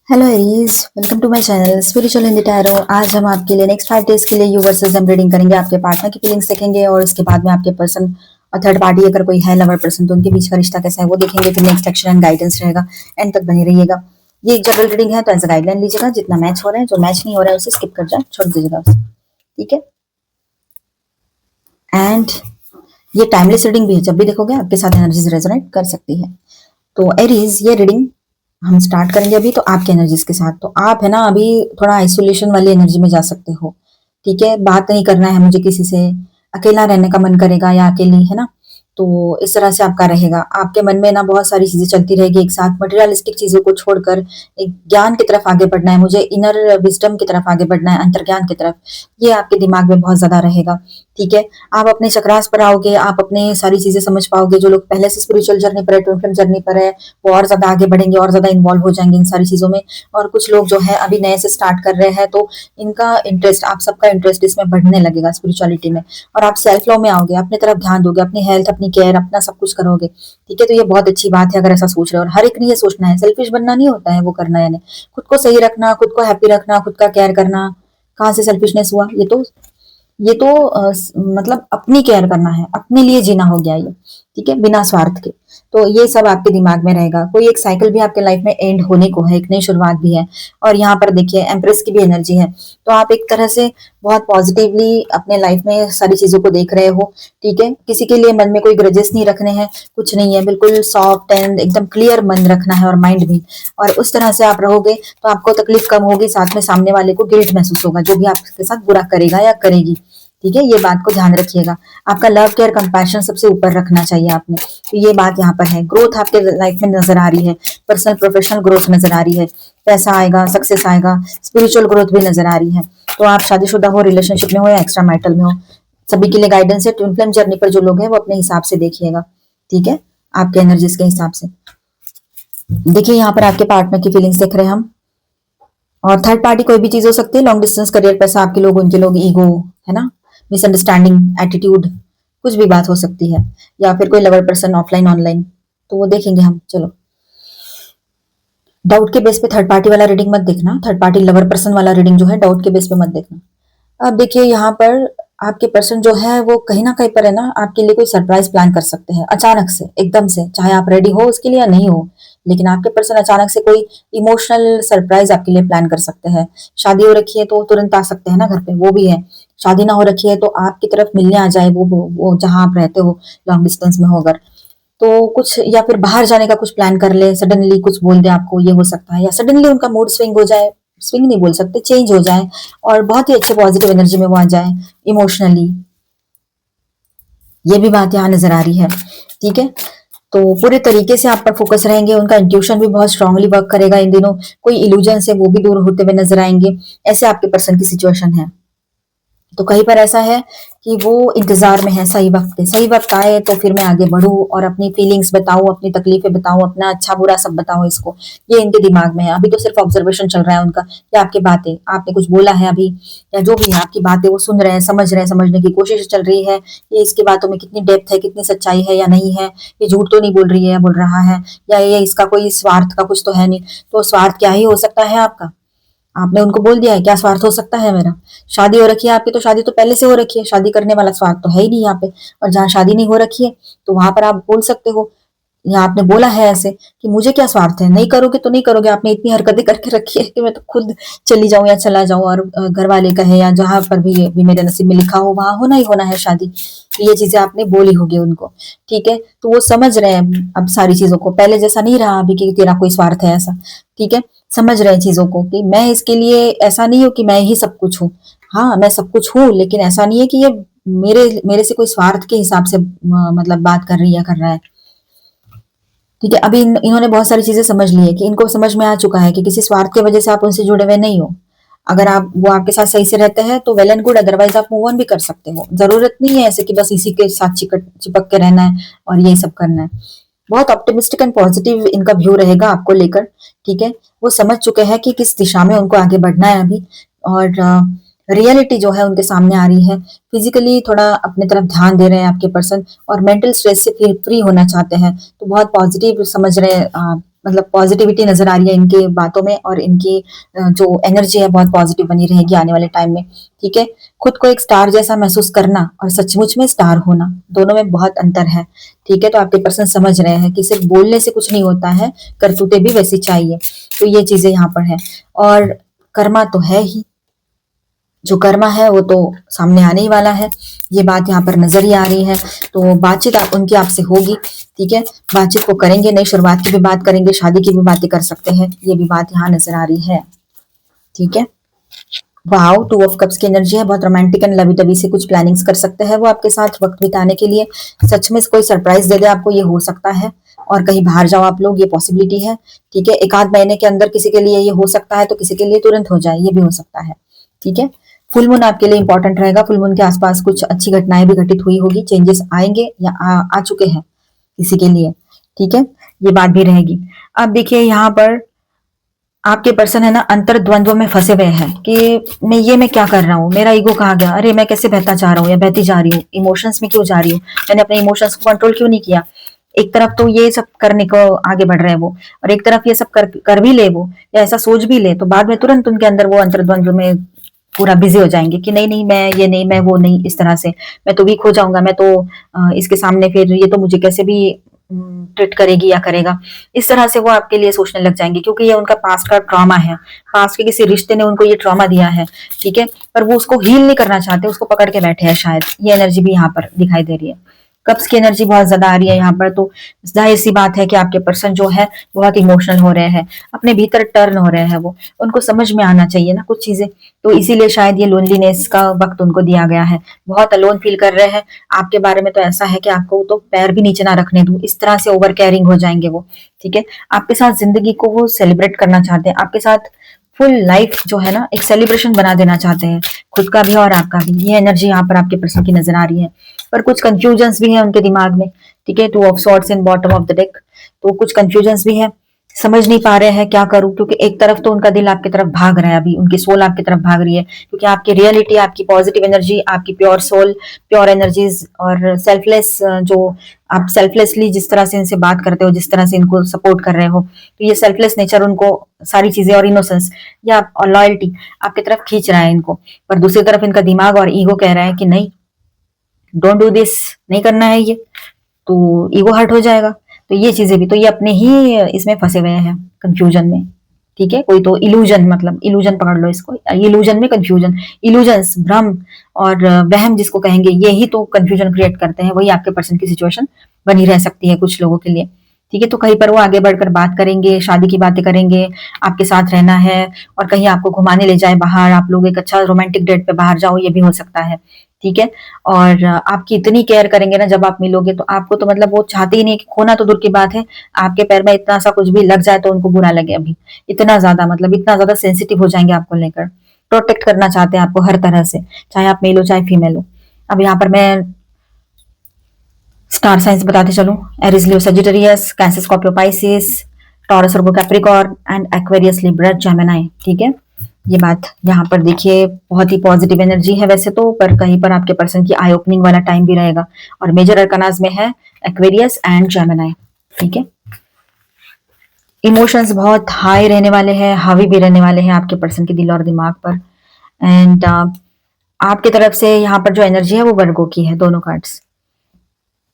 Hello Aries, welcome to my channel spiritual Hindi tarot. आज हम आपके लिए नेक्स्ट 5 डेज के लिए यू वर्सेस हम रीडिंग करेंगे। आपके पार्टनर की फीलिंग्स देखेंगे और उसके बाद में आपके पर्सन और थर्ड पार्टी अगर कोई है लवर पर्सन तो उनके बीच का रिश्ता कैसा है वो देखेंगे। फिर नेक्स्ट एक्शन एंड गाइडेंस रहेगा, एंड तक बने रहिएगा। ये एक जनरल रीडिंग है तो एज अ गाइडलाइन लीजिएगा। जितना मैच हो रहा है, जो मैच नहीं हो रहा है उसे स्किप कर जाए, छोड़ दीजिएगा उसे, ठीक है। एंड ये टाइमलेस रीडिंग भी है, जब भी देखोगे आपके साथ एनर्जीज रेजोनेट कर सकती है। तो एरीज, ये रीडिंग हम स्टार्ट करेंगे अभी तो आपके एनर्जीज के साथ। तो आप है ना अभी थोड़ा आइसोलेशन वाली एनर्जी में जा सकते हो, ठीक है। बात नहीं करना है मुझे किसी से, अकेला रहने का मन करेगा या अकेली, है ना। तो इस तरह से आपका रहेगा। आपके मन में ना बहुत सारी चीजें चलती रहेगी एक साथ। मटेरियलिस्टिक चीजों को छोड़कर एक ज्ञान की तरफ आगे बढ़ना है, मुझे इनर विजडम की तरफ आगे बढ़ना है, अंतर्ज्ञान की तरफ। ये आपके दिमाग में बहुत ज्यादा रहेगा, ठीक है। आप अपने चक्रास पर आओगे, आप अपने सारी चीजें समझ पाओगे। जो लोग पहले से स्पिरिचुअल जर्नी पर है, ट्विन फ्लेम जर्नी पर है, वो और ज्यादा आगे बढ़ेंगे और ज्यादा इन्वॉल्व हो जाएंगे इन सारी चीजों में। और कुछ लोग जो है अभी नए से स्टार्ट कर रहे हैं, तो इनका इंटरेस्ट, आप सबका इंटरेस्ट इसमें बढ़ने लगेगा स्पिरिचुअलिटी में। और आप सेल्फ लव में आओगे, अपनी तरफ ध्यान दोगे, अपनी हेल्थ, अपनी केयर, अपना सब कुछ करोगे, ठीक है। तो ये बहुत अच्छी बात है अगर ऐसा सोच रहे हो। और हर एक ने ये सोचना है, सेल्फिश बनना नहीं होता है वो करना, यानी खुद को सही रखना, खुद को हैप्पी रखना, खुद का केयर करना। कहाँ से सेल्फिशनेस हुआ? ये तो मतलब अपनी केयर करना है, अपने लिए जीना हो गया ये, ठीक है, बिना स्वार्थ के। तो ये सब आपके दिमाग में रहेगा। कोई एक साइकिल भी आपके लाइफ में एंड होने को है, एक नई शुरुआत भी है। और यहाँ पर देखिए एम्प्रेस की भी एनर्जी है। तो आप एक तरह से बहुत पॉजिटिवली अपने लाइफ में सारी चीजों को देख रहे हो, ठीक है। किसी के लिए मन में कोई ग्रजेस नहीं रखने हैं, कुछ नहीं है, बिल्कुल सॉफ्ट एंड एकदम क्लियर मन रखना है, और माइंड भी। और उस तरह से आप रहोगे तो आपको तकलीफ कम होगी, साथ में सामने वाले को गिल्ट महसूस होगा जो भी आपके साथ बुरा करेगा या करेगी, ठीक है। ये बात को ध्यान रखिएगा। आपका लव केयर कंपैशन सबसे ऊपर रखना चाहिए आपने। तो ये बात यहाँ पर है। ग्रोथ आपके लाइफ में नजर आ रही है, पर्सनल प्रोफेशनल ग्रोथ नजर आ रही है, पैसा आएगा, सक्सेस आएगा, स्पिरिचुअल ग्रोथ भी नजर आ रही है। तो आप शादीशुदा हो, रिलेशनशिप में हो या एक्स्ट्रा मैरिटल में हो, सभी के लिए गाइडेंस है। ट्विन फ्लेम जर्नी पर जो लोग हैं वो अपने हिसाब से देखिएगा, ठीक है, आपके एनर्जीज के हिसाब से। देखिए यहाँ पर आपके पार्टनर की फीलिंग्स देख रहे हैं हम। और थर्ड पार्टी कोई भी चीज हो सकती है, लॉन्ग डिस्टेंस, करियर, पैसा, आपके लोग, उनके लोग, ईगो, है ना, मिसअंडरस्टैंडिंग, एटीट्यूड, कुछ भी बात हो सकती है। या फिर कोई लवर पर्सन ऑफलाइन ऑनलाइन, तो वो देखेंगे हम। चलो, डाउट के बेस पे थर्ड पार्टी वाला रीडिंग मत देखना, थर्ड पार्टी लवर पर्सन वाला रीडिंग जो है डाउट के बेस पे मत देखना। अब देखिए यहाँ पर आपके पर्सन जो है वो कहीं ना कहीं पर है ना आपके लिए कोई सरप्राइज प्लान कर सकते हैं अचानक से, एकदम से, चाहे आप रेडी हो उसके लिए या नहीं हो। लेकिन आपके पर्सन अचानक से कोई इमोशनल सरप्राइज आपके लिए प्लान कर सकते हैं। शादी हो रखी है तो तुरंत आ सकते हैं ना घर पे, वो भी है। शादी ना हो रखी है तो आपकी तरफ मिलने आ जाए, वो जहां आप रहते हो, लॉन्ग डिस्टेंस में हो अगर, तो कुछ, या फिर बाहर जाने का कुछ प्लान कर ले, सडनली कुछ बोल दे आपको, ये हो सकता है। या सडनली उनका मूड स्विंग हो जाए, स्विंग नहीं बोल सकते, चेंज हो जाए, और बहुत ही अच्छे पॉजिटिव एनर्जी में वो आ जाए इमोशनली। ये भी बात यहाँ नजर आ रही है, ठीक है। तो पूरे तरीके से आप पर फोकस रहेंगे, उनका इंट्यूशन भी बहुत स्ट्रांगली वर्क करेगा इन दिनों। कोई इल्यूजन से वो भी दूर होते हुए नजर आएंगे। ऐसे आपके पर्सन की सिचुएशन है। तो कहीं पर ऐसा है कि वो इंतजार में है सही वक्त पे, सही वक्त आए तो फिर मैं आगे बढ़ूं और अपनी फीलिंग्स बताऊं, अपनी तकलीफें बताऊं, अपना अच्छा बुरा सब बताऊं इसको। ये इनके दिमाग में है। अभी तो सिर्फ ऑब्जर्वेशन चल रहा है उनका, या आपकी बातें, आपने कुछ बोला है अभी, या जो भी है आपकी बातें वो सुन रहे हैं, समझ रहे हैं, समझने की कोशिश चल रही है। ये इसकी बातों में कितनी डेप्थ है, कितनी सच्चाई है या नहीं है, ये झूठ तो नहीं बोल रही है, बोल रहा है, या ये इसका कोई स्वार्थ का कुछ तो है नहीं। तो स्वार्थ क्या ही हो सकता है आपका? आपने उनको बोल दिया है क्या स्वार्थ हो सकता है मेरा? शादी हो रखी है आपकी, तो शादी तो पहले से हो रखी है, शादी करने वाला स्वार्थ तो है ही नहीं यहाँ पे। और जहाँ शादी नहीं हो रखी है तो वहां पर आप बोल सकते हो, या आपने बोला है ऐसे कि मुझे क्या स्वार्थ है, नहीं करोगे तो नहीं करोगे। आपने इतनी हरकतें करके रखी है कि मैं तो खुद चली जाऊं या चला जाऊं, और घर वाले कहे या जहां पर भी मेरे नसीब में लिखा हो वहां होना ही होना है शादी। तो ये चीजें आपने बोली होगी उनको, ठीक है। तो वो समझ रहे हैं अब सारी चीजों को, पहले जैसा नहीं रहा अभी कि तेरा कोई स्वार्थ है ऐसा, ठीक है। समझ रहे हैं चीजों को कि मैं इसके लिए ऐसा नहीं हूं कि मैं ही सब कुछ हूँ। हाँ, मैं सब कुछ हूँ, लेकिन ऐसा नहीं है कि ये मेरे मेरे से कोई स्वार्थ के हिसाब से मतलब बात कर रही है, कर रहा है, ठीक है। अभी इन्होंने बहुत सारी चीजें समझ ली है, कि इनको समझ में आ चुका है कि किसी स्वार्थ की वजह से आप उनसे जुड़े हुए नहीं हो। अगर आप, वो आपके साथ सही से रहते हैं तो वेल एंड गुड, अदरवाइज आप मूव ऑन भी कर सकते हो। जरूरत नहीं है ऐसे कि बस इसी के साथ चिपक के रहना है और यही सब करना है। बहुत ऑप्टिमिस्टिक एंड पॉजिटिव इनका व्यू रहेगा आपको लेकर, ठीक है। वो समझ चुके हैं कि किस दिशा में उनको आगे बढ़ना है अभी। और रियलिटी जो है उनके सामने आ रही है। फिजिकली थोड़ा अपने तरफ ध्यान दे रहे हैं आपके पर्सन, और मेंटल स्ट्रेस से फ्री होना चाहते हैं। तो बहुत पॉजिटिव समझ रहे हैं, मतलब पॉजिटिविटी नजर आ रही है इनके बातों में, और इनकी जो एनर्जी है बहुत पॉजिटिव बनी रहेगी आने वाले टाइम में। ठीक है, खुद को एक स्टार जैसा महसूस करना और सचमुच में स्टार होना, दोनों में बहुत अंतर है। ठीक है, तो आपके पर्सन समझ रहे हैं कि सिर्फ बोलने से कुछ नहीं होता है, करतूतें भी वैसी चाहिए। तो ये चीजें यहाँ पर है। और कर्मा तो है ही, जो कर्मा है वो तो सामने आने ही वाला है, ये बात यहाँ पर नजर ही आ रही है। तो बातचीत उनकी आपसे होगी। ठीक है, बातचीत को करेंगे, नई शुरुआत की भी बात करेंगे, शादी की भी बातें कर सकते हैं, ये भी बात यहाँ नजर आ रही है। ठीक है, वाओ, टू ऑफ कप्स की एनर्जी है, बहुत रोमांटिक एंड लवी डवी से कुछ प्लानिंग्स कर सकते हैं वो आपके साथ वक्त बिताने के लिए। सच में कोई सरप्राइज दे दे आपको, ये हो सकता है। और कहीं बाहर जाओ आप लोग, ये पॉसिबिलिटी है। ठीक है, एक आध महीने के अंदर किसी के लिए ये हो सकता है, तो किसी के लिए तुरंत हो जाए, ये भी हो सकता है। ठीक है, फुल मून आपके लिए इंपॉर्टेंट रहेगा। फुल मून के आसपास कुछ अच्छी घटनाएं भी घटित हुई होगी, चेंजेस आएंगे या आ चुके हैं किसी के लिए। ठीक है, ये बात भी रहेगी। अब देखिए यहाँ पर आपके पर्सन है ना अंतर द्वंद्व में फंसे हुए हैं कि मैं क्या कर रहा हूँ, मेरा ईगो कहाँ गया, अरे मैं कैसे बहता जा रहा हूँ या बहती जा रही हूँ, इमोशंस में क्यों जा रही हूँ, मैंने अपने इमोशंस को कंट्रोल क्यों नहीं किया। एक तरफ तो ये सब करने को आगे बढ़ रहे हैं वो, और एक तरफ ये सब कर भी ले वो, या ऐसा सोच भी ले, तो बाद में तुरंत उनके अंदर वो अंतर्द्वंद्व में पूरा बिजी हो जाएंगे कि नहीं नहीं, मैं ये नहीं, मैं वो नहीं, इस तरह से मैं तो वीक हो जाऊंगा, मैं तो इसके सामने फिर ये तो मुझे कैसे भी ट्रीट करेगी या करेगा, इस तरह से वो आपके लिए सोचने लग जाएंगे, क्योंकि ये उनका पास्ट का ट्रॉमा है, पास्ट के किसी रिश्ते ने उनको ये ट्रॉमा दिया है। ठीक है, पर वो उसको हील नहीं करना चाहते, उसको पकड़ के बैठे हैं शायद, ये एनर्जी भी यहाँ पर दिखाई दे रही है। कप्स की एनर्जी बहुत ज्यादा आ रही है यहाँ पर, तो जाहिर सी बात है कि आपके पर्सन जो है बहुत इमोशनल हो रहे हैं, अपने भीतर टर्न हो रहे हैं, वो उनको समझ में आना चाहिए ना कुछ चीजें, तो इसीलिए शायद ये लोनलीनेस का वक्त उनको दिया गया है, बहुत अलोन फील कर रहे हैं। आपके बारे में तो ऐसा है कि आपको तो पैर भी नीचे ना रखने दूं, इस तरह से ओवर केयरिंग हो जाएंगे वो। ठीक है, आपके साथ जिंदगी को वो सेलिब्रेट करना चाहते हैं, आपके साथ फुल लाइफ जो है ना एक सेलिब्रेशन बना देना चाहते हैं, खुद का भी और आपका भी। ये एनर्जी यहाँ पर आपके पर्सन की नजर आ रही है, पर कुछ कंफ्यूजन्स भी है उनके दिमाग में। ठीक है, two of swords in bottom of the deck, तो कुछ कंफ्यूजन्स भी है, समझ नहीं पा रहे हैं क्या करूं, क्योंकि एक तरफ तो उनका दिल आपकी तरफ भाग रहा है, अभी उनकी सोल आपकी तरफ भाग रही है, क्योंकि आपकी रियलिटी, आपकी पॉजिटिव एनर्जी, आपकी प्योर सोल, प्योर एनर्जीज और सेल्फलेस, जो आप सेल्फलेसली जिस तरह से इनसे बात करते हो, जिस तरह से इनको सपोर्ट कर रहे हो, तो ये सेल्फलेस नेचर उनको सारी चीजें और इनोसेंस या और लॉयल्टी आपकी तरफ खींच रहा है इनको। पर दूसरी तरफ इनका दिमाग और ईगो कह रहा है कि नहीं, डोंट डू दिस, नहीं करना है ये, तो ईगो हर्ट हो जाएगा। तो ये चीजें भी, तो ये अपने ही इसमें फंसे हुए हैं, कंफ्यूजन में। ठीक है, कोई तो इल्यूजन, मतलब इल्यूजन पकड़ लो इसको, इल्यूजन में कंफ्यूजन, इल्यूजन्स भ्रम और वहम जिसको कहेंगे, ये ही तो कंफ्यूजन क्रिएट करते हैं, वही आपके पर्सन की सिचुएशन बनी रह सकती है कुछ लोगों के लिए। ठीक है, तो कहीं पर वो आगे बढ़कर बात करेंगे, शादी की बातें करेंगे, आपके साथ रहना है, और कहीं आपको घुमाने ले जाए बाहर, आप लोग एक अच्छा रोमांटिक डेट पे बाहर जाओ, ये भी हो सकता है। ठीक है, और आपकी इतनी केयर करेंगे ना जब आप मिलोगे, तो आपको तो मतलब वो चाहते ही नहीं कि खोना तो दूर की बात है, आपके पैर में इतना सा कुछ भी लग जाए तो उनको बुरा लगे, अभी इतना ज्यादा, मतलब इतना ज्यादा सेंसिटिव हो जाएंगे आपको लेकर, प्रोटेक्ट करना चाहते हैं आपको हर तरह से, चाहे आप मेल हो चाहे फीमेल हो। अब यहाँ पर मैं स्टार साइंस बताते चलूं, Aries Leo Sagittarius, cancer Scorpio Pisces, Taurus Virgo Capricorn and Aquarius Libra Gemini. ठीक है, ये बात यहाँ पर देखिए बहुत ही पॉजिटिव एनर्जी है वैसे तो, पर कहीं पर आपके पर्सन की आई ओपनिंग वाला टाइम भी रहेगा, और मेजर अरकानाज में है एक्वेरियस एंड जेमिनी। ठीक है, इमोशंस बहुत हाई रहने वाले हैं, हावी भी रहने वाले हैं आपके पर्सन के दिल और दिमाग पर। एंड आपकी तरफ से यहाँ पर जो एनर्जी है वो वर्गो की है, दोनों कार्ड्स।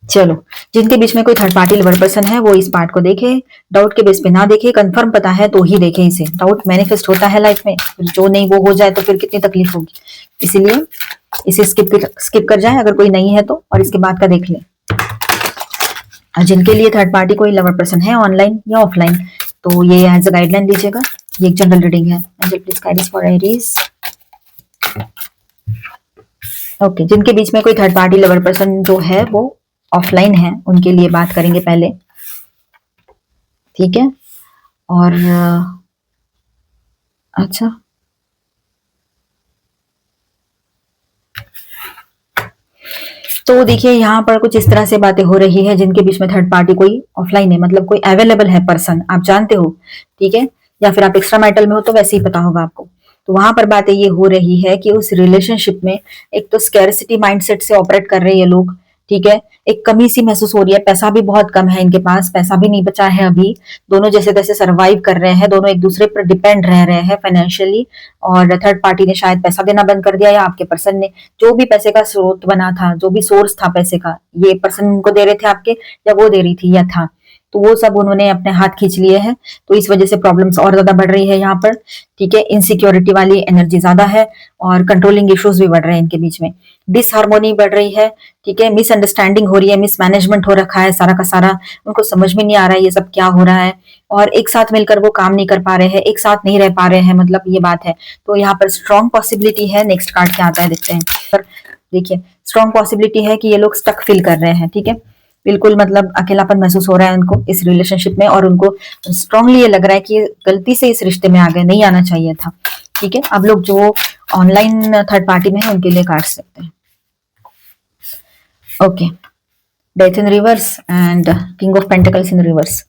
चलो, जिनके बीच में कोई थर्ड पार्टी लवर पर्सन है वो इस पार्ट को देखे, डाउट के बेस पे ना देखे, कंफर्म पता है तो ही देखे इसे। डाउट मैनिफेस्ट होता है लाइफ में, जो नहीं वो हो जाए तो फिर कितनी तकलीफ होगी, इसीलिए इसे स्किप कर जाए अगर कोई नहीं है तो, और इसके बाद का देख ले। और जिनके लिए थर्ड पार्टी कोई लवर पर्सन है ऑनलाइन या ऑफलाइन, तो ये एज अ गाइडलाइन लीजिएगा, ये एक जनरल रीडिंग है। Angel please guide for Aries. Okay, जिनके बीच में कोई थर्ड पार्टी लवर पर्सन जो है वो ऑफलाइन है, उनके लिए बात करेंगे पहले। ठीक है, और अच्छा, तो देखिए यहाँ पर कुछ इस तरह से बातें हो रही है, जिनके बीच में थर्ड पार्टी कोई ऑफलाइन है, मतलब कोई अवेलेबल है पर्सन, आप जानते हो। ठीक है, या फिर आप एक्स्ट्रा मैरिटल में हो तो वैसे ही पता होगा आपको। तो वहां पर बातें ये हो रही है कि उस रिलेशनशिप में एक तो स्कैरसिटी माइंडसेट से ऑपरेट कर रहे हैं ये लोग। ठीक है, एक कमी सी महसूस हो रही है, पैसा भी बहुत कम है इनके पास, पैसा भी नहीं बचा है अभी, दोनों जैसे तैसे सर्वाइव कर रहे हैं, दोनों एक दूसरे पर डिपेंड रह रहे हैं फाइनेंशियली, और थर्ड पार्टी ने शायद पैसा देना बंद कर दिया, या आपके पर्सन ने जो भी पैसे का स्रोत बना था, जो भी सोर्स था पैसे का, ये पर्सन उनको दे रहे थे आपके, या वो दे रही थी या था, तो वो सब उन्होंने अपने हाथ खींच लिए हैं, तो इस वजह से प्रॉब्लम्स और ज्यादा बढ़ रही है यहाँ पर। ठीक है, इनसिक्योरिटी वाली एनर्जी ज्यादा है, और कंट्रोलिंग इश्यूज भी बढ़ रहे हैं इनके बीच में, डिसहार्मोनी बढ़ रही है। ठीक है, मिसअंडरस्टैंडिंग हो रही है, मिसमैनेजमेंट हो रखा है सारा का सारा, उनको समझ में नहीं आ रहा है ये सब क्या हो रहा है, और एक साथ मिलकर वो काम नहीं कर पा रहे हैं, एक साथ नहीं रह पा रहे हैं, मतलब ये बात है। तो यहाँ पर स्ट्रॉन्ग पॉसिबिलिटी है, नेक्स्ट कार्ड क्या आता है देखते हैं। पर देखिए, स्ट्रॉन्ग पॉसिबिलिटी है कि ये लोग स्टक फील कर रहे हैं। ठीक है, बिल्कुल मतलब अकेलापन महसूस हो रहा है उनको इस रिलेशनशिप में, और उनको स्ट्रांगली ये लग रहा है कि गलती से इस रिश्ते में आ गए, नहीं आना चाहिए था। ठीक है, अब लोग जो ऑनलाइन थर्ड पार्टी में है उनके लिए कार्ड सकते हैं। Okay, death in reverse and king of pentacles in reverse.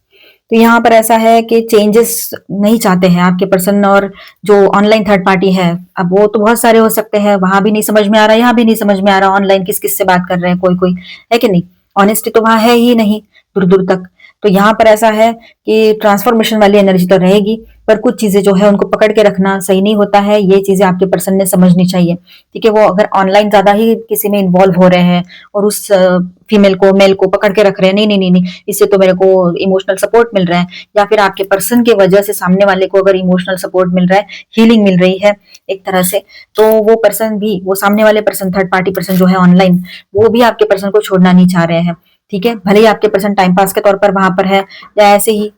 तो यहाँ पर ऐसा है कि चेंजेस नहीं चाहते हैं आपके पर्सन, और जो ऑनलाइन थर्ड पार्टी है, अब वो तो बहुत सारे हो सकते हैं, वहां भी नहीं समझ में आ रहा, यहाँ भी नहीं समझ में आ रहा, ऑनलाइन किस किस से बात कर रहे हैं, कोई कोई है कि नहीं, ऑनेस्टी तो वहां है ही नहीं दूर दूर तक। तो यहाँ पर ऐसा है कि ट्रांसफॉर्मेशन वाली एनर्जी तो रहेगी, पर कुछ चीजें जो है उनको पकड़ के रखना सही नहीं होता है, ये चीजें आपके पर्सन ने समझनी चाहिए। ठीक है, वो अगर ऑनलाइन ज्यादा ही किसी में इन्वॉल्व हो रहे हैं, और उस फीमेल को मेल को पकड़ के रख रहे हैं, नहीं नहीं नहीं नहीं, इससे तो मेरे को इमोशनल सपोर्ट मिल रहा है, या फिर आपके पर्सन की वजह से सामने वाले को अगर इमोशनल सपोर्ट मिल रहा है, हीलिंग मिल रही है एक तरह से, तो वो पर्सन भी, वो सामने वाले पर्सन, थर्ड पार्टी पर्सन जो है ऑनलाइन, वो भी आपके पर्सन को छोड़ना नहीं चाह रहे हैं। ठीक है, भले ही आपके पर्सन टाइम पास के तौर पर वहां पर है, या ऐसे ही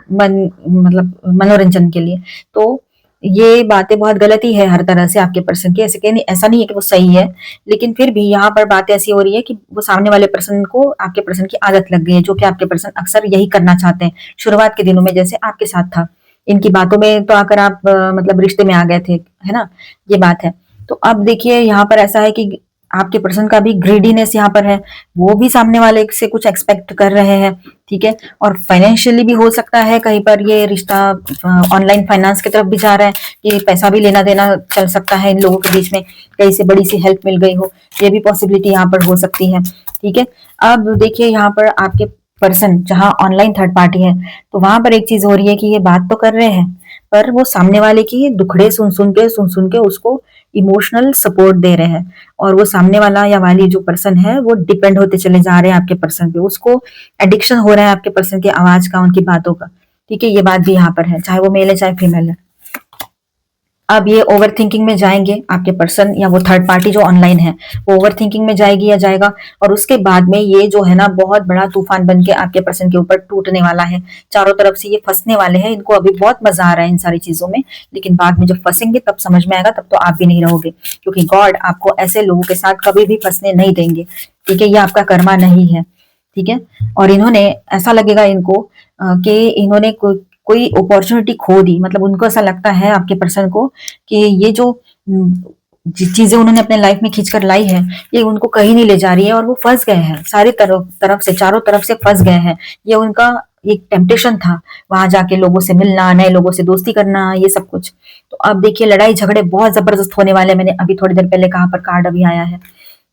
मन मतलब मनोरंजन के लिए, तो ये बातें बहुत गलत ही है हर तरह से आपके पर्सन की, ऐसे नहीं, ऐसा नहीं है कि वो सही है, लेकिन फिर भी यहाँ पर बात ऐसी हो रही है कि वो सामने वाले पर्सन को आपके पर्सन की आदत लग गई है, जो कि आपके पर्सन अक्सर यही करना चाहते हैं शुरुआत के दिनों में, जैसे आपके साथ था, इनकी बातों में तो आकर आप मतलब रिश्ते में आ गए थे, है ना, ये बात है। तो अब देखिए यहाँ पर ऐसा है कि आपके पर्सन का भी ग्रीडीनेस यहाँ पर है, वो भी सामने वाले से कुछ एक्सपेक्ट कर रहे हैं। ठीक है, और फाइनेंशियली भी हो सकता है कहीं पर ये रिश्ता ऑनलाइन फाइनेंस की तरफ भी जा रहा है, कि पैसा भी लेना देना चल सकता है इन लोगों के बीच में, कहीं से बड़ी सी हेल्प मिल गई हो, ये भी पॉसिबिलिटी यहाँ पर हो सकती है। ठीक है, अब देखिए यहाँ पर आपके पर्सन जहाँ ऑनलाइन थर्ड पार्टी है, तो वहां पर एक चीज हो रही है कि ये बात तो कर रहे हैं, पर वो सामने वाले की दुखड़े सुन सुन के उसको इमोशनल सपोर्ट दे रहे हैं, और वो सामने वाला या वाली जो पर्सन है वो डिपेंड होते चले जा रहे हैं आपके पर्सन पे, उसको एडिक्शन हो रहा है आपके पर्सन की आवाज का, उनकी बातों का। ठीक है, ये बात भी यहाँ पर है, चाहे वो मेल है चाहे फीमेल है। अब ये ओवर थिंकिंग में जाएंगे आपके पर्सन, या वो थर्ड पार्टी जो ऑनलाइन है, वो ओवर थिंकिंग में जाएगी या जाएगा, और उसके बाद में ये जो है ना बहुत बड़ा तूफान बन के आपके पर्सन के ऊपर टूटने वाला है, चारों तरफ से ये फंसने वाले हैं, इनको अभी बहुत मजा आ रहा है इन सारी चीजों में, लेकिन बाद में जब फंसेंगे तब समझ में आएगा, तब तो आप भी नहीं रहोगे, क्योंकि गॉड आपको ऐसे लोगों के साथ कभी भी फंसने नहीं देंगे। ठीक है, ये आपका कर्मा नहीं है। ठीक है, और इन्होंने, ऐसा लगेगा इनको कि इन्होंने कोई अपॉर्चुनिटी खो दी, मतलब उनको ऐसा लगता है आपके पर्सन को कि ये जो चीजें उन्होंने अपने लाइफ में खींच कर लाई है, ये उनको कहीं नहीं ले जा रही है, और वो फंस गए हैं सारी तरफ से, चारों तरफ से फंस गए हैं। ये उनका एक टेम्पटेशन था, वहां जाके लोगों से मिलना, नए लोगों से दोस्ती करना, ये सब कुछ। तो अब देखिए लड़ाई झगड़े बहुत जबरदस्त होने वाले हैं, मैंने अभी थोड़ी देर पहले कहा, पर कार्ड अभी आया है।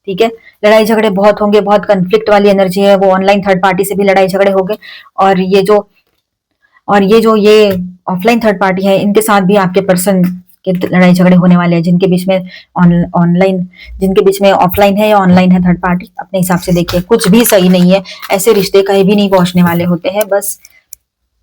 ठीक है, लड़ाई झगड़े बहुत होंगे, बहुत कन्फ्लिक्ट वाली एनर्जी है, वो ऑनलाइन थर्ड पार्टी से भी लड़ाई झगड़े होंगे, और ये ऑफलाइन थर्ड पार्टी है, इनके साथ भी आपके पर्सन के लड़ाई झगड़े होने वाले हैं, जिनके बीच में ऑनलाइन, जिनके बीच में ऑफलाइन है या ऑनलाइन है थर्ड पार्टी, अपने हिसाब से देखिए, कुछ भी सही नहीं है, ऐसे रिश्ते कहीं भी नहीं पहुंचने वाले होते हैं, बस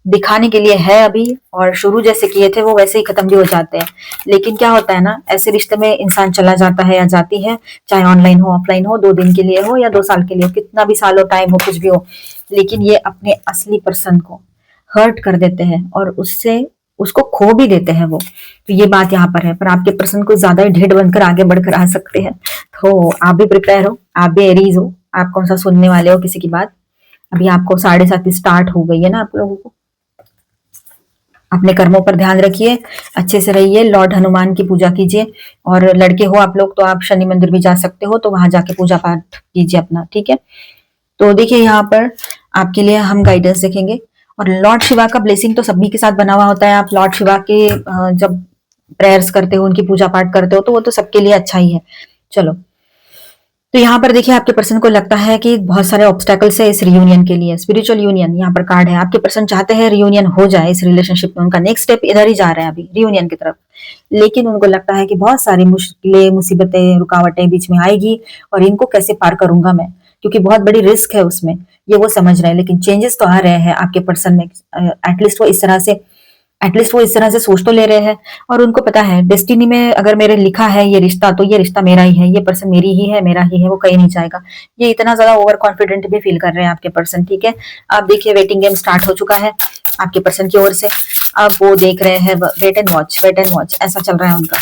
दिखाने के लिए है अभी, और शुरू जैसे किए थे वो वैसे ही खत्म भी हो जाते हैं। लेकिन क्या होता है ना, ऐसे रिश्ते में इंसान चला जाता है या जाती है, चाहे ऑनलाइन हो ऑफलाइन हो, 2 दिन के लिए हो या 2 साल के लिए हो, कितना भी सालों टाइम हो, कुछ भी हो, लेकिन ये अपने असली पर्सन को हर्ट कर देते हैं, और उससे उसको खो भी देते हैं वो। तो ये बात यहाँ पर है, पर आपके पर्सन को ज्यादा ही ढेर बनकर आगे बढ़कर आ सकते हैं। तो आप भी प्रिपेयर हो, आप भी एरीज हो, आप कौन सा सुनने वाले हो किसी की बात। अभी आपको 7:30 स्टार्ट हो गई है ना आप लोगों को। अपने कर्मों पर ध्यान रखिए, अच्छे से रहिए, लॉर्ड हनुमान की पूजा कीजिए, और लड़के हो आप लोग तो आप शनि मंदिर भी जा सकते हो, तो वहां जाके पूजा पाठ कीजिए अपना। ठीक है, तो देखिए यहाँ पर आपके लिए हम गाइडेंस देखेंगे, और लॉर्ड शिवा का ब्लेसिंग तो सभी के साथ बना हुआ होता है। आप लॉर्ड शिवा के जब प्रेयर्स करते हो, उनकी पूजा पाठ करते हो, तो वो तो सबके लिए अच्छा ही है। चलो, तो यहाँ पर देखिए आपके पर्सन को लगता है कि बहुत सारे ऑब्स्टेकल्स है इस रियूनियन के लिए। स्पिरिचुअल यूनियन यहाँ पर कार्ड है, आपके पर्सन चाहते हैं रियूनियन हो जाए इस रिलेशनशिप में, उनका नेक्स्ट स्टेप इधर ही जा रहा है अभी रियूनियन की तरफ। लेकिन उनको लगता है कि बहुत सारी मुश्किलें, मुसीबतें, रुकावटें बीच में आएगी और इनको कैसे पार करूंगा मैं, क्योंकि बहुत बड़ी रिस्क है उसमें, ये वो समझ रहे हैं। लेकिन चेंजेस तो आ रहे हैं आपके पर्सन में, एटलीस्ट वो इस तरह से सोच तो ले रहे हैं। और उनको पता है डेस्टिनी में अगर मेरे लिखा है ये रिश्ता, तो ये रिश्ता मेरा ही है, ये पर्सन मेरी ही है, मेरा ही है, वो कहीं नहीं जाएगा। ये इतना ज्यादा ओवर कॉन्फिडेंट भी फील कर रहे हैं आपके पर्सन। ठीक है, आप देखिए वेटिंग गेम स्टार्ट हो चुका है आपके पर्सन की ओर से। अब वो देख रहे हैं, wait and watch, wait and watch ऐसा चल रहा है उनका।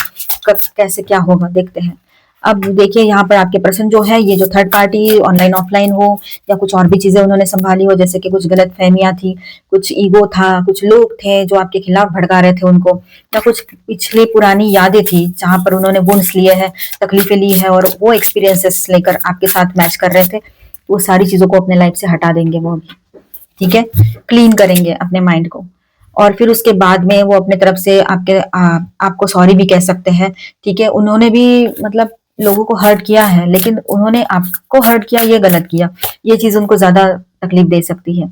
कब कैसे क्या होगा देखते हैं। अब देखिए यहाँ पर आपके पर्सन जो है, ये जो थर्ड पार्टी ऑनलाइन ऑफलाइन हो या कुछ और भी चीजें उन्होंने संभाली हो, जैसे कि कुछ गलत फहमियां थी, कुछ ईगो था, कुछ लोग थे जो आपके खिलाफ भड़का रहे थे उनको, या कुछ पिछले पुरानी यादें थी जहां पर उन्होंने वुंड्स लिए हैं, तकलीफें ली है और वो एक्सपीरियंसेस लेकर आपके साथ मैच कर रहे थे। वो सारी चीजों को अपने लाइफ से हटा देंगे वो अभी। ठीक है, क्लीन करेंगे अपने माइंड को। और फिर उसके बाद में वो अपने तरफ से आपको सॉरी भी कह सकते हैं। ठीक है, उन्होंने भी मतलब लोगों को हर्ट किया है, लेकिन उन्होंने आपको हर्ट किया, ये गलत किया, ये चीज उनको ज्यादा तकलीफ दे सकती है।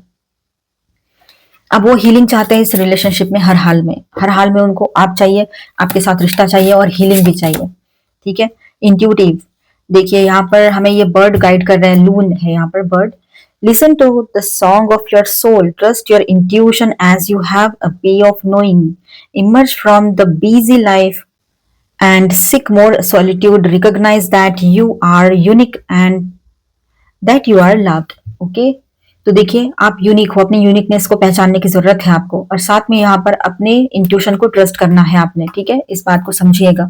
अब वो हीलिंग चाहते हैं इस रिलेशनशिप में, हर हाल में उनको आप चाहिए, आपके साथ रिश्ता चाहिए और हीलिंग भी चाहिए। ठीक है, इंट्यूटिव, देखिए यहाँ पर हमें ये बर्ड गाइड कर रहे हैं, लून है यहाँ पर bird. Listen to the song of your soul, trust your intuition as you have a way of knowing, emerge from the busy life and seek more solitude, recognize that you are unique and that you are loved. Okay, तो देखिए आप unique हो, अपनी uniqueness को पहचानने की जरूरत है आपको, और साथ में यहाँ पर अपने इंट्यूशन को ट्रस्ट करना है आपने। ठीक है, इस बात को समझिएगा।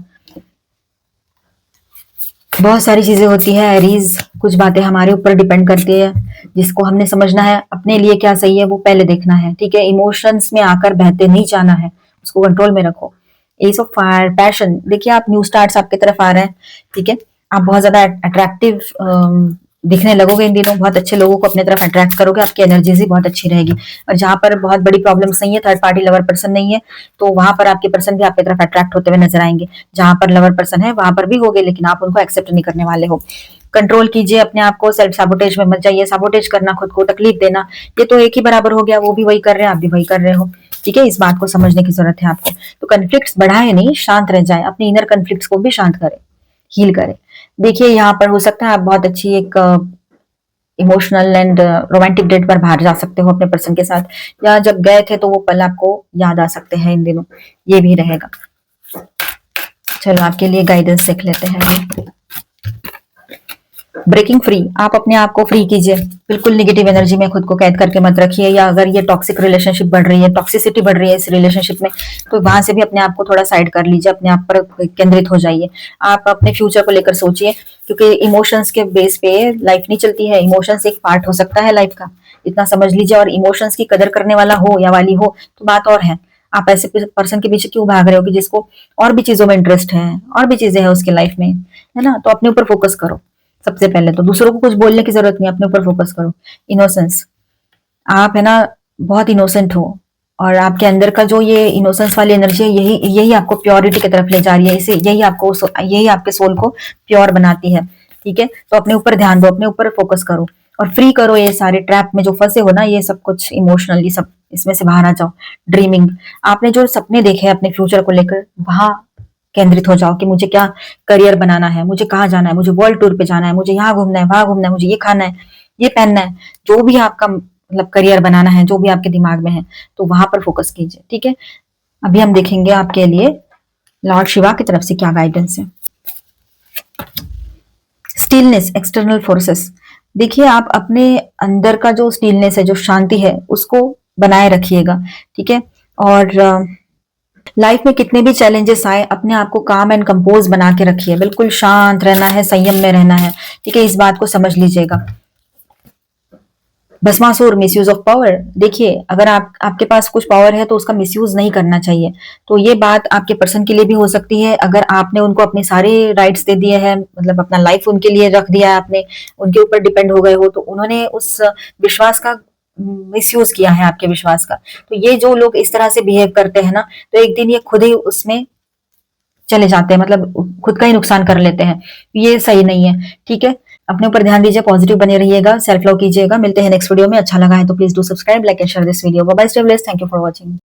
बहुत सारी चीजें होती है एरीज, कुछ बातें हमारे ऊपर डिपेंड करती है, जिसको हमने समझना है, अपने लिए क्या सही है वो पहले देखना है। ठीक है, इमोशंस में आकर बहते नहीं जाना है, उसको कंट्रोल में रखो। एस ऑफ फायर, पैशन, देखिए आप न्यू स्टार्ट्स आपकी तरफ आ रहे हैं। ठीक है, आप बहुत ज्यादा अट्रैक्टिव दिखने लगोगे इन दिनों, बहुत अच्छे लोगों को अपने तरफ अट्रैक्ट करोगे, आपकी एनर्जीज भी बहुत अच्छी रहेगी। और जहां पर बहुत बड़ी प्रॉब्लम्स नहीं है, थर्ड पार्टी लवर पर्सन नहीं है, तो वहां पर आपके पर्सन भी आपकी तरफ अट्रैक्ट होते हुए नजर आएंगे। जहां पर लवर पर्सन है वहां पर भी होगे, लेकिन आप उनको एक्सेप्ट नहीं करने वाले हो। कंट्रोल कीजिए अपने आप को, सेल्फ साबोटेज में मत जाइए। साबोटेज करना, खुद को तकलीफ देना, ये तो एक ही बराबर हो गया, वो भी वही कर रहे हैं, आप भी वही कर रहे हो। ठीक है, इस बात को समझने की जरूरत है आपको। तो कन्फ्लिक्ट्स बढ़ाए नहीं, शांत रह जाए, अपने इनर कन्फ्लिक्ट्स को भी शांत करें, हील करें। देखिए यहाँ पर हो सकता है आप बहुत अच्छी एक इमोशनल एंड रोमांटिक डेट पर बाहर जा सकते हो अपने पर्सन के साथ, या जब गए थे तो वो पल आपको याद आ सकते हैं इन दिनों, ये भी रहेगा। चलो आपके लिए गाइडेंस देख लेते हैं। ब्रेकिंग फ्री, आप अपने आप को फ्री कीजिए, बिल्कुल निगेटिव एनर्जी में खुद को कैद करके मत रखिए, या अगर ये टॉक्सिक रिलेशनशिप बढ़ रही है, टॉक्सिसिटी बढ़ रही है इस रिलेशनशिप में, तो वहां से भी अपने आप को थोड़ा साइड कर लीजिए, अपने आप पर केंद्रित हो जाइए। आप अपने फ्यूचर को लेकर सोचिए, क्योंकि इमोशंस के बेस पे लाइफ नहीं चलती है, इमोशंस एक पार्ट हो सकता है लाइफ का, इतना समझ लीजिए। और इमोशंस की कदर करने वाला हो या वाली हो तो बात और है। आप ऐसे पर्सन के पीछे क्यों भाग रहे हो कि जिसको और भी चीजों में इंटरेस्ट है, और भी चीजें हैं उसके लाइफ में, है ना। तो अपने ऊपर फोकस करो सबसे पहले, तो दूसरों को कुछ बोलने की जरूरत नहीं, अपने ऊपर फोकस करो। इनोसेंस, आप है ना बहुत इनोसेंट हो, और आपके अंदर का जो ये इनोसेंस वाली एनर्जी है, यही यही आपको प्योरिटी की तरफ ले जा रही है, इसे यही आपके सोल को प्योर बनाती है। ठीक है, तो अपने ऊपर ध्यान दो, अपने ऊपर फोकस करो और फ्री करो ये सारे ट्रैप में जो फंसे हो ना, ये सब कुछ इमोशनली सब इसमें से बाहर आ जाओ। ड्रीमिंग, आपने जो सपने देखे हैं अपने फ्यूचर को लेकर, वहां केंद्रित हो जाओ कि मुझे क्या करियर बनाना है, मुझे कहाँ जाना है, मुझे वर्ल्ड टूर पे जाना है, मुझे यहाँ घूमना है, वहां घूमना है, मुझे ये खाना है, ये पहनना है, जो भी आपका मतलब करियर बनाना है, जो भी आपके दिमाग में है, तो वहां पर फोकस कीजिए। ठीक है, अभी हम देखेंगे आपके लिए लॉर्ड शिवा की तरफ से क्या गाइडेंस है। स्टिलनेस, एक्सटर्नल फोर्सेस, देखिए आप अपने अंदर का जो स्टिलनेस है, जो शांति है, उसको बनाए रखिएगा। ठीक है, और लाइफ में कितने भी चैलेंजेस आए, अपने आप को काम एंड कंपोज बना के रखिए, बिल्कुल शांत रहना है, संयम में रहना है। ठीक है, इस बात को समझ लीजिएगा। भस्मासुर, मिसयूज ऑफ पावर, देखिए अगर आपके पास कुछ पावर है तो उसका मिसयूज नहीं करना चाहिए। तो ये बात आपके पर्सन के लिए भी हो सकती है, अगर आपने उनको अपने सारे राइट्स दे दिए हैं, मतलब अपना लाइफ उनके लिए रख दिया है, आपने उनके ऊपर डिपेंड हो गए हो, तो उन्होंने उस विश्वास का मिसयूज किया है, आपके विश्वास का। तो ये जो लोग इस तरह से बिहेव करते हैं ना, तो एक दिन ये खुद ही उसमें चले जाते हैं, मतलब खुद का ही नुकसान कर लेते हैं, ये सही नहीं है। ठीक है, अपने ऊपर ध्यान दीजिए, पॉजिटिव बने रहिएगा, सेल्फ लव कीजिएगा। मिलते हैं नेक्स्ट वीडियो में। अच्छा लगा है तो please do subscribe, like and share this video. Bye bye, stay blessed, thank you for watching.